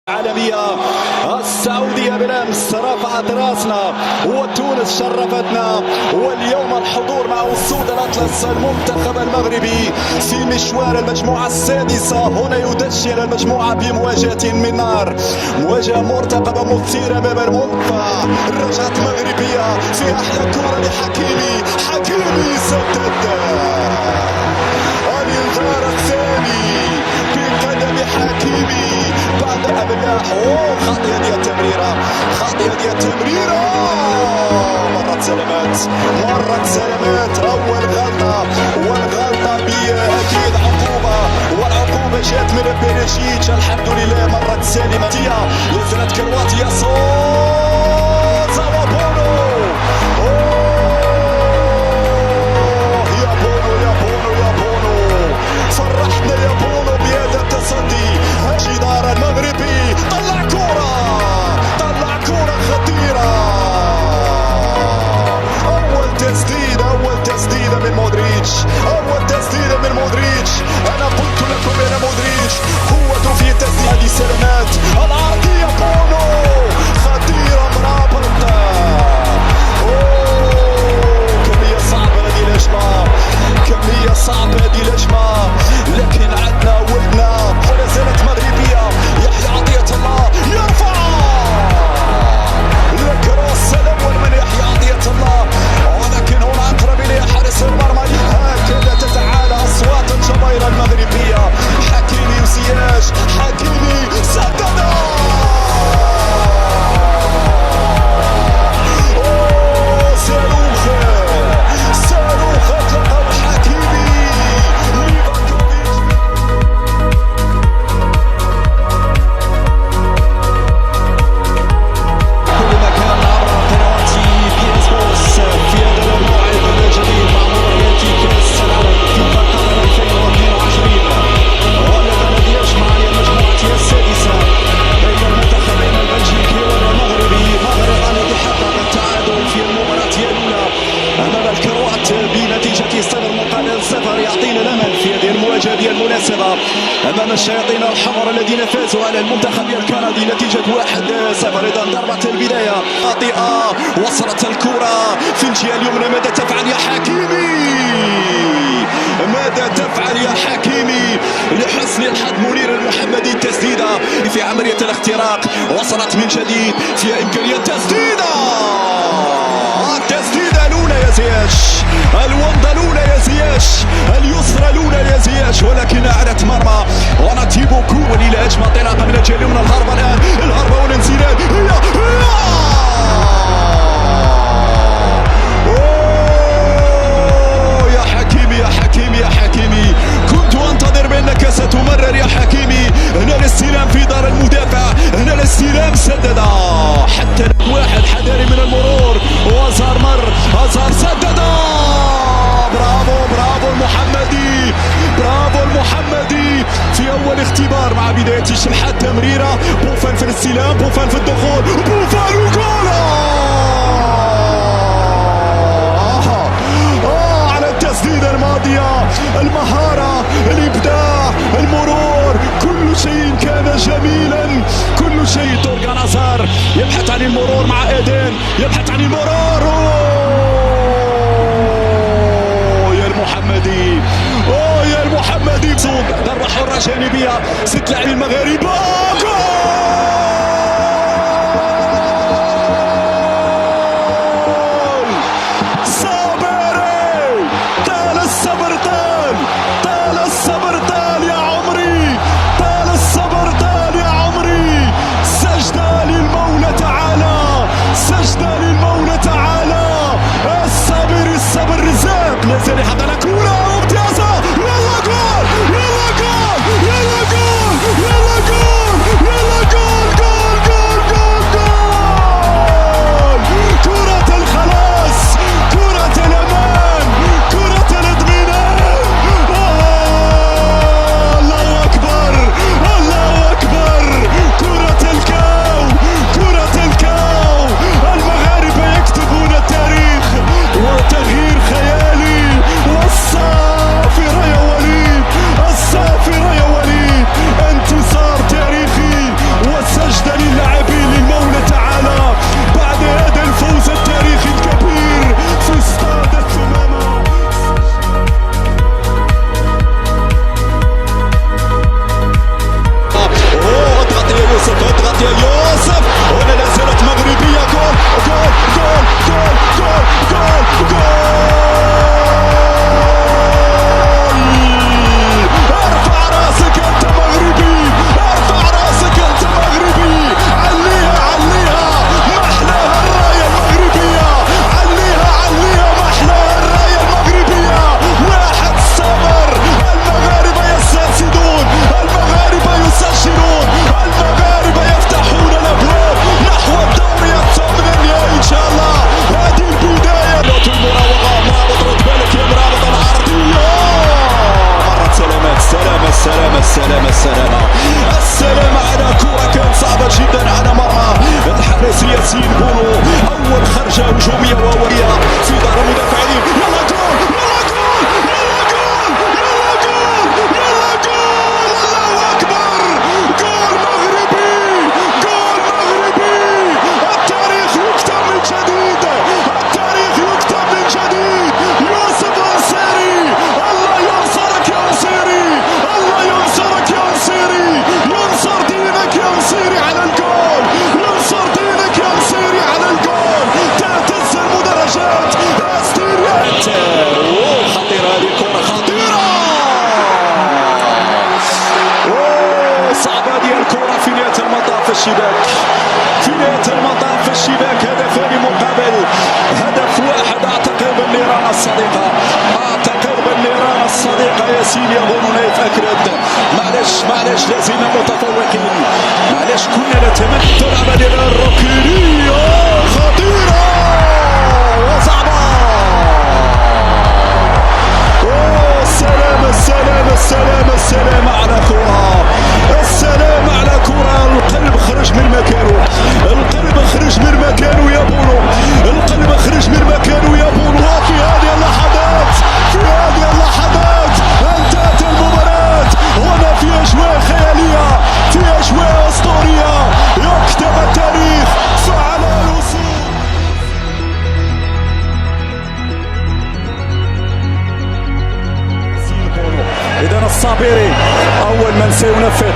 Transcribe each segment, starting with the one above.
العالمية السعودية بالأمس رفعت راسنا وتونس شرفتنا، واليوم الحضور مع أسود الأطلس المنتخب المغربي في مشوار المجموعة السادسة هنا يدشن المجموعة بمواجهة من نار، مواجهة مرتقبة مثيرة أمام المنفى. رجعت مغربية في أحلى كرة لحكيمي، حكيمي سدد الإنذار الثاني بقدم حكيمي بعد أبلاح. خاطئة ديال التمريرة، خاطئة ديال التمريرة، مرت سلامات، مرت سلامات. أول غلطة والغلطة بأكيد عقوبة، والعقوبة جات من بيريشيتش. الحمد لله مرت سالمة. يزرد كرواتيا صوت وبونو. يا بونو يا بونو يا بونو، فرحنا يا بونو بهذا التصدي. جدار المغربي طلع كرة، طلع كرة خطيرة. أول تسديدة، أول تسديدة من مودريتش، أول تسديدة من مودريتش. أنا قلت لكم يا مودريتش قوته في التسديد. لسلامات العرضية بونو خطيرة مرابطة. كمية صعبة هذه الهجمة، كمية صعبة هذه الهجمة، لكن عدنا ولدنا ولا زالت مغربية. يحيى عطية الله يرفع الكروس الأول من يحيى عطية الله، ولكن هنا أقرب إليه حارس المرمى. هكذا تتعالى أصوات الجماهير المغربية. حكيمي وزياش، حكيمي سدد. صاروخ أطلقه حكيمي. كل مكان عبر قنوات بيسبوس في هذا الموعد الجديد مع مباريات كأس العالم في قطر 2022، والذي الذي يجمع المجموعة السادسة بين المنتخبين البلجيكي والمغربي. المغرب الذي حقق التعادل في المباراة الأولى أمام الكروات بنتيجة 0-0 يعطينا الأمل في هذه المواجهة المناسبة أمام الشياطين الحمر الذين فازوا على المنتخب الكندي نتيجة 1-0. إذا ضربة البداية خاطئة، وصلت الكرة في الجهة اليمنى. ماذا تفعل يا حكيمي؟ ماذا تفعل يا حكيمي؟ لحسن الحظ منير المحمدي التسديدة في عملية الاختراق، وصلت من جديد فيها إمكانية تسديدة. التسديدة الأولى يا زياش، الوندة الأولى يا زياش، اليسرى الأولى يا زياش، ولكن أعلت مرمى. ونتيبو كول إلى هجمة انطلاقة من الجهة اليمنى. الهربة الآن، الهربة والانسداد. يا حكيمي يا حكيمي يا حكيمي، كنت أنتظر بأنك ستمرر يا حكيمي. هنا الاستلام في دار المدافع، هنا الاستلام سدد حتى واحد حذاري من المرور، وازار مر، ازار سدد. برافو برافو المحمدي، برافو المحمدي في اول اختبار مع بداية شلحة تمريرة. بوفان في الاستلام، بوفان في الدخول، بوفان وجول. على التسديدة الماضية، المهارة، الابداع، المرور، كل شيء كان جميلا، كل شيء. تورغان ازار يبحث عن المرور مع ايدين، يبحث عن المرور. يا المحمدي، يا المحمدي. ضربة حرة جانبية، 6 لاعبين مغاربة. الشباك، في نهاية المطاف في الشباك. هدفان مقابل هدف واحد. اعتقد بالنيران الصديقة، اعتقد بالنيران الصديقة. ياسين يظننا يتأكد. معلش لازلنا متفوقين، معلش كنا نتمنى الأبدي. الركنية خطيرة وصعبة. السلام على كرة، السلام على كرة. القلب خرج من مكانه، القلب خرج من مكانه يا بونو، القلب خرج من مكانه يا بونو. وفي هذه اللحظات، في هذه اللحظات انتهت المباراة. هنا في أجواء خيالية، في أجواء أسطورية. يكتب التاريخ فعل الوصول. إذا الصابري أول من سينفذ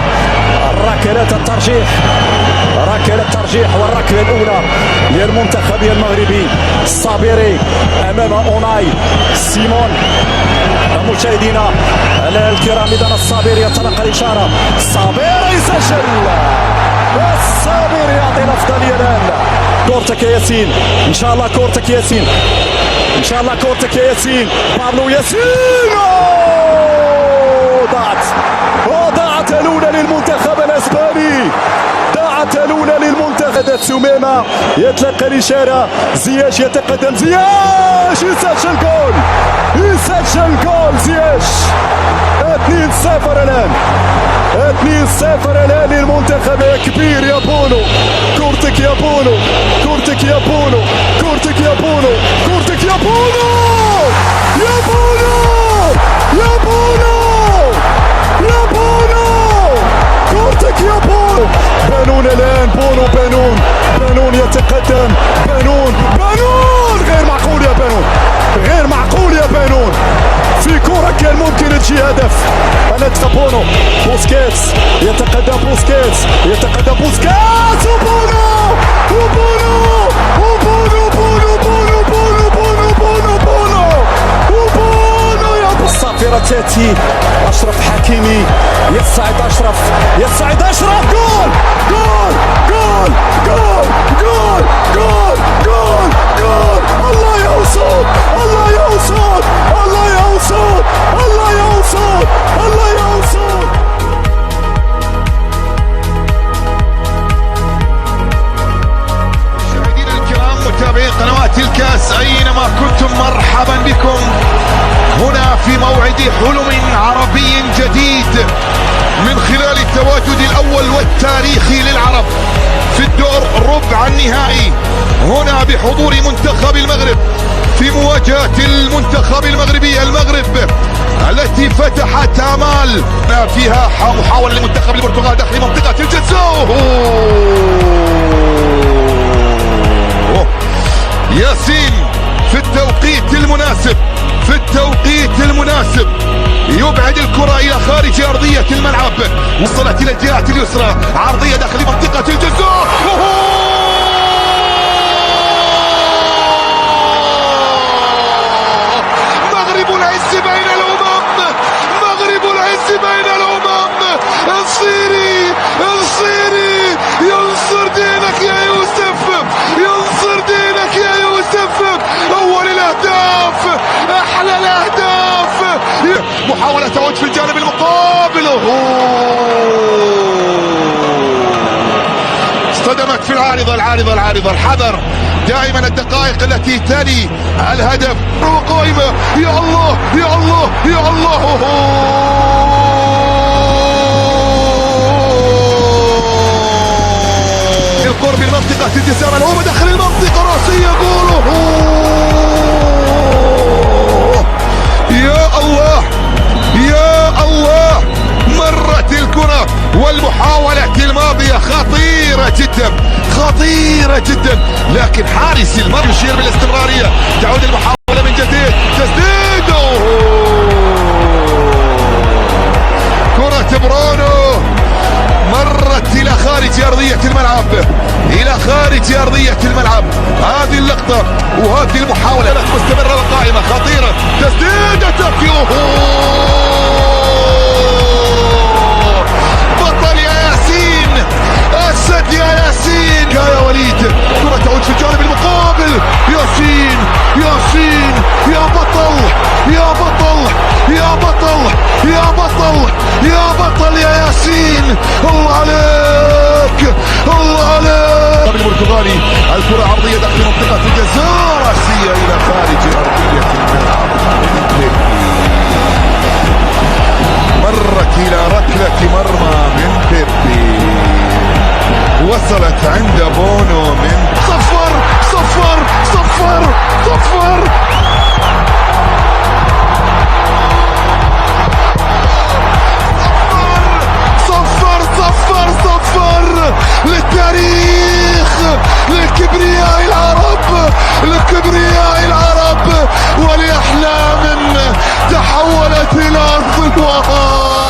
ركلات الترجيح، ركلة الترجيح والركلة الأولى للمنتخب المغربي. الصابري أمام أوناي سيمون. مشاهدينا الكرام، إذا الصابري يتلقى الإشارة، الصابري يسجل، الصابري يعطي الأفضلية الآن. كورتك يا ياسين، إن شاء الله كورتك يا ياسين، إن شاء الله كورتك يا ياسين. بابلو ياسين، ضاعت الأولى للمنتخب الأسباني، ضاعت الأولى للمنتخب. سميمة يتلقى الإشارة، زياش يتقدم، زياش يسجل جول، يسجل جول زياش. 2-0 الآن، 2-0 الآن للمنتخب. يا كبير يا بونو، كورتك يا بونو، كورتك يا بونو، كورتك يا بونو، كورتك يا بونو، يا بونو، يا بونو، يا بونو، كورتك يا بونو. بانون الآن، بانون يتقدم، بانون غير معقول يا بانون، غير معقول يا بانون. في كرة كان ممكن تجي هدف. أليكس بونو، بوسكيتس يتقدم، بوسكيتس وبونو، وبونو يا الصافرة تاتي. أشرف حكيمي، يصعد أشرف، جول جول جول جول جول جول جول جول. الله يا أسود، الله يا أسود، الله يا أسود، الله يا أسود، الله يا أسود. مشاهدينا الكرام، متابعين قنوات الكاس أينما كنتم، مرحبا بكم هنا في موعد حلم عربي جديد من خلال التواجد الأول والتاريخي للعرب في الدور ربع النهائي، هنا بحضور منتخب المغرب في مواجهة المنتخب المغربي. المغرب التي فتحت آمال فيها محاولة لمنتخب البرتغال داخل منطقة الجزاء. ياسين في التوقيت المناسب، في التوقيت المناسب يبعد الكرة إلى خارج أرضية الملعب. وصلت إلى الجهة اليسرى، عرضية داخل منطقة الجزاء. مغرب العز بين الأمم، مغرب العز بين الأمم. انصيري انصيري، ينصر دينك يا يوسف، ينصر دينك يا يوسف. أول الأهداف، أحلى الأهداف. محاولة تعود في الجانب المقابل، اصطدمت في العارضة. الحذر دائما الدقائق التي تلي الهدف. قائمة، يا الله يا الله يا الله. القرب من منطقة الجزاء، هو داخل المنطقة، رأسية، جول. يا الله يا الله. مرت الكرة والمحاولة الماضية خطيرة جدا، خطيرة جدا، لكن حارس المرمى يشير بالاستمرارية. تعود المحاولة من جديد، تسديد، كرة برونو مرت إلى خارج أرضية الملعب، إلى خارج أرضية الملعب. هذه اللقطة وهذه المحاولة مستمرة وقائمة، خطيرة، تسديدة تكيو. بطل يا ياسين، أسد ياسين، الله عليك الله عليك. البرتغالي الكرة عرضية داخل منطقة الجزاء، راسية إلى خارج أرضية الملعب. مرت إلى ركلة مرمى من بيبي، وصلت عند بونو من صفر صفر صفر صفر. صفر صفر صفر للتاريخ، لكبرياء العرب، لكبرياء العرب ولأحلام تحولت إلى أرض الواقع.